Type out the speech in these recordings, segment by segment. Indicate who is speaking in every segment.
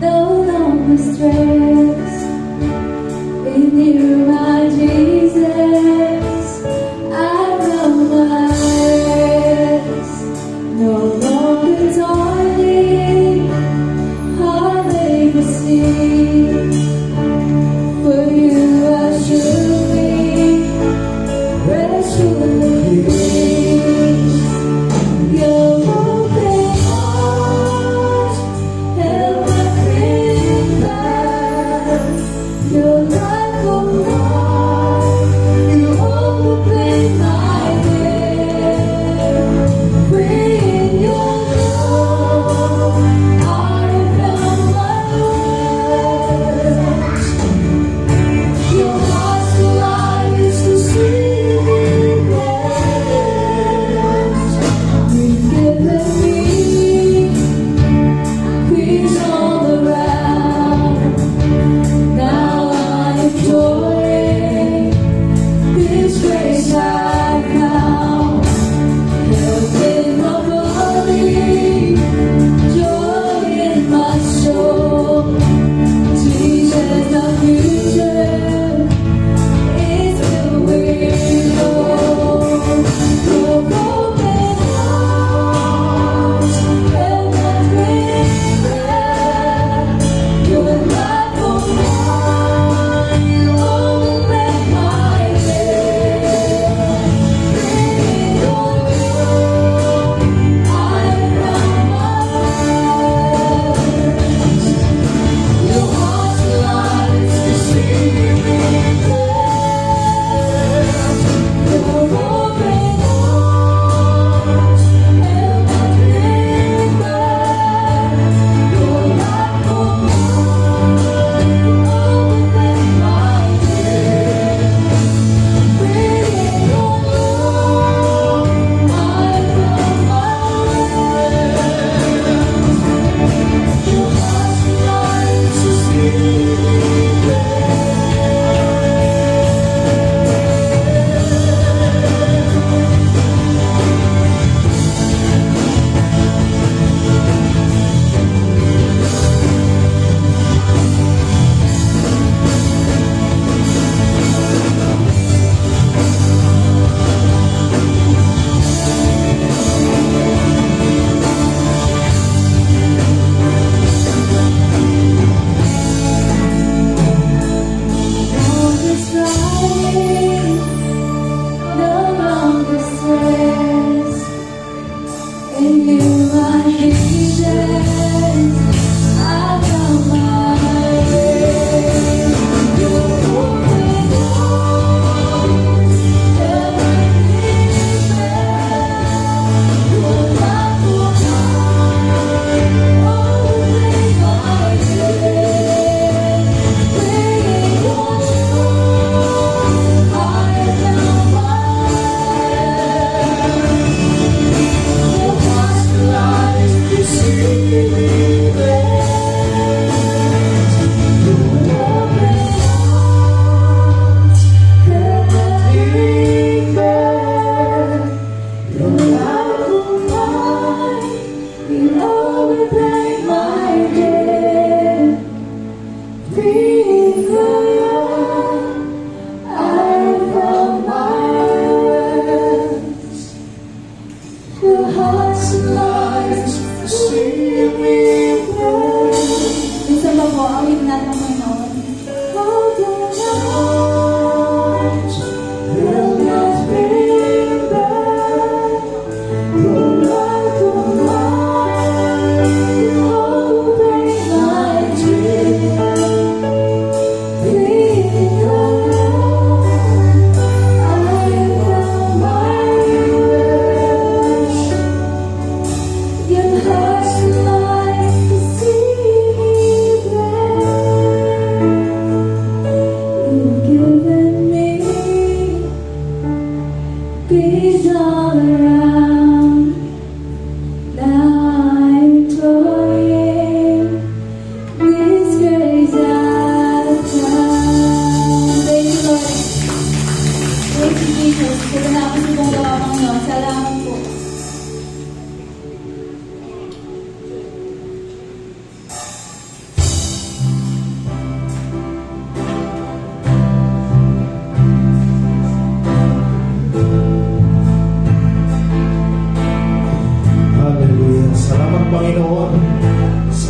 Speaker 1: no longer stress. In you, my Jesus, I found my rest. No longer toiling, heartache to see. For you are surely rescuing me. Your open arms held my freedom back.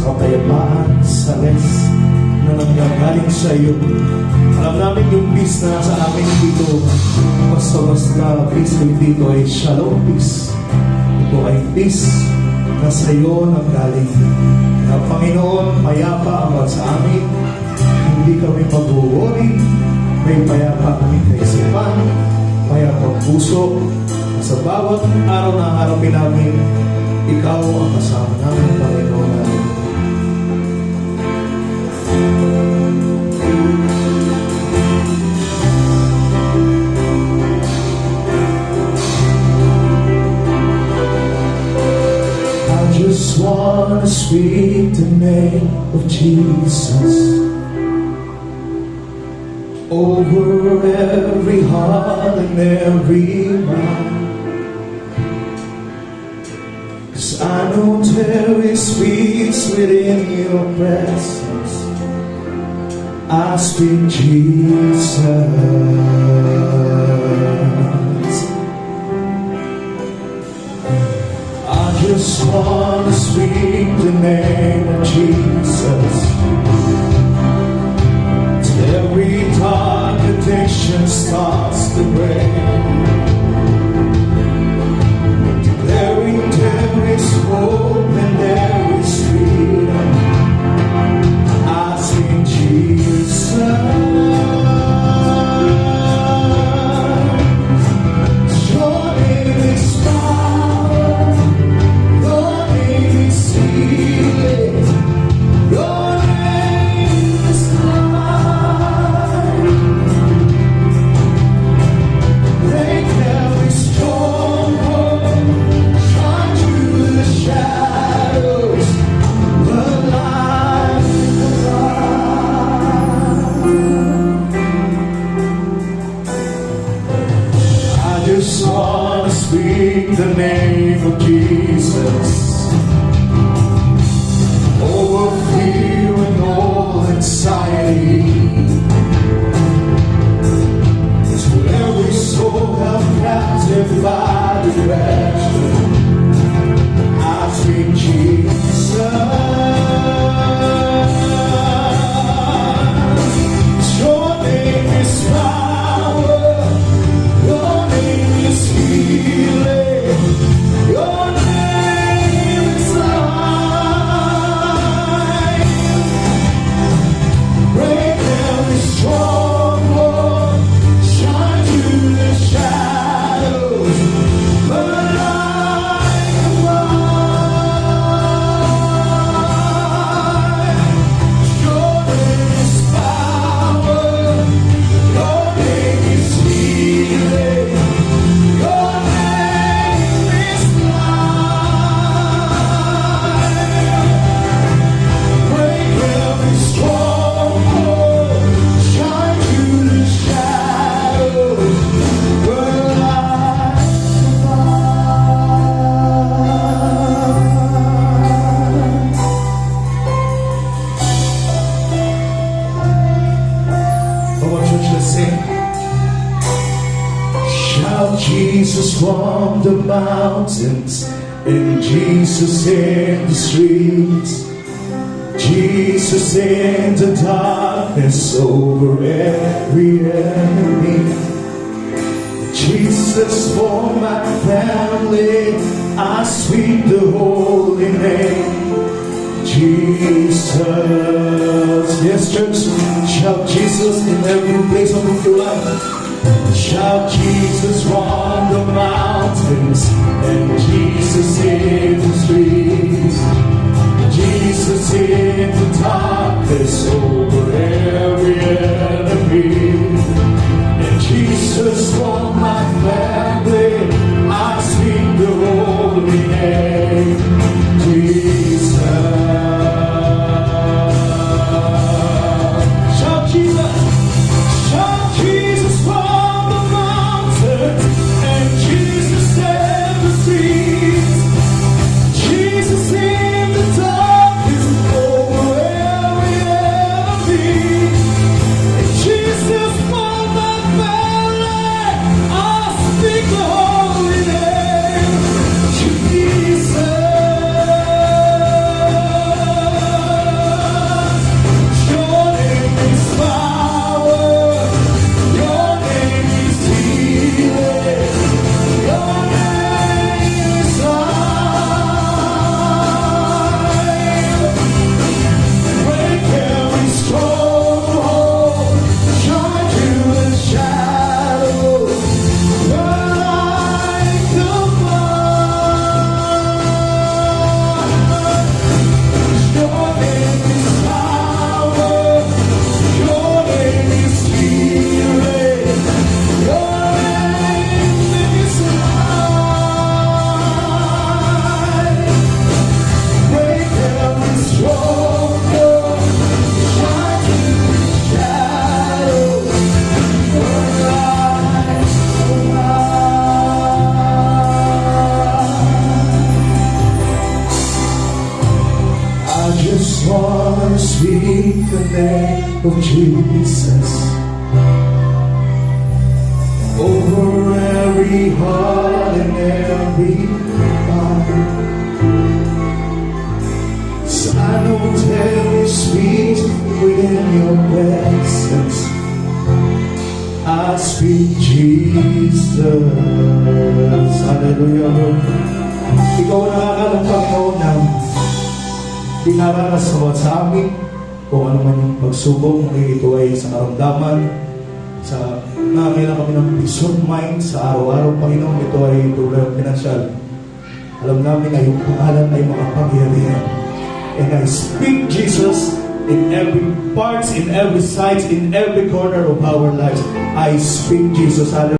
Speaker 2: sa kapayapaan, sa rest na nanggagaling sa iyo. Alam namin yung peace na sa amin dito, basta peace ko dito ay shalom peace. Ito ay peace na sa iyo nanggaling. Na Panginoon, payapa ang sa amin. Hindi kami mag-worry. May payapa kami kaisipan, payapa puso. Sa bawat araw na harapin namin, ikaw ang kasama namin, Panginoon namin. I just wanna speak the name of Jesus over every heart and every mind. 'Cause I know there is peace within your presence. I speak Jesus. I just want to speak the name of Jesus. Till every dark addiction starts to break. Declaring there is hope and there is freedom. I speak Jesus. Your name is power. Your name is healing. Your name is life. Break every stronghold. Shine through the shadows. The light of God. I just want to speak the name of Jesus over fear and all anxiety. To every soul held captive by depression, I speak Jesus. Your name is power. Your name is healing. Your name is life. Break every stronghold. Shine through the shadows. Burn like a fire. Your name is power. Your name is healing. Your name is life. Break every stronghold. Shine through the shadows. Burn like a fire. Come on, church, let's sing. Shout Jesus from the mountains and Jesus in the streets. Jesus in the darkness over every enemy. Jesus for my family, I speak the holy name. Jesus. Yes, church. Shout Jesus in every place of your life. Shout Jesus from the mountains and Jesus in the streets. Jesus in the darkness over every enemy. And Jesus for my family, I speak the holy name. Jesus. Shout Jesus. Shout Jesus from the mountains and Jesus in the streets. Jesus in the darkness over every enemy. just want to speak the name of Jesus over every heart and every mind. So I know every sweet within your presence. I speak Jesus. Hallelujah, Lord. Ikaw ang nakakalang Panginoon na dinaranas sa amin kung ano man yung pagsubok, may ito ay sa karamdaman, sa nakakailan kami ng peace of mind sa araw-araw, Panginoon, ito ay problema pinansyal. Alam namin na yung pangalan ay makapangyarihan. And I speak Jesus in every parts, in every side, in every corner of our lives. I speak Jesus. Hallelujah.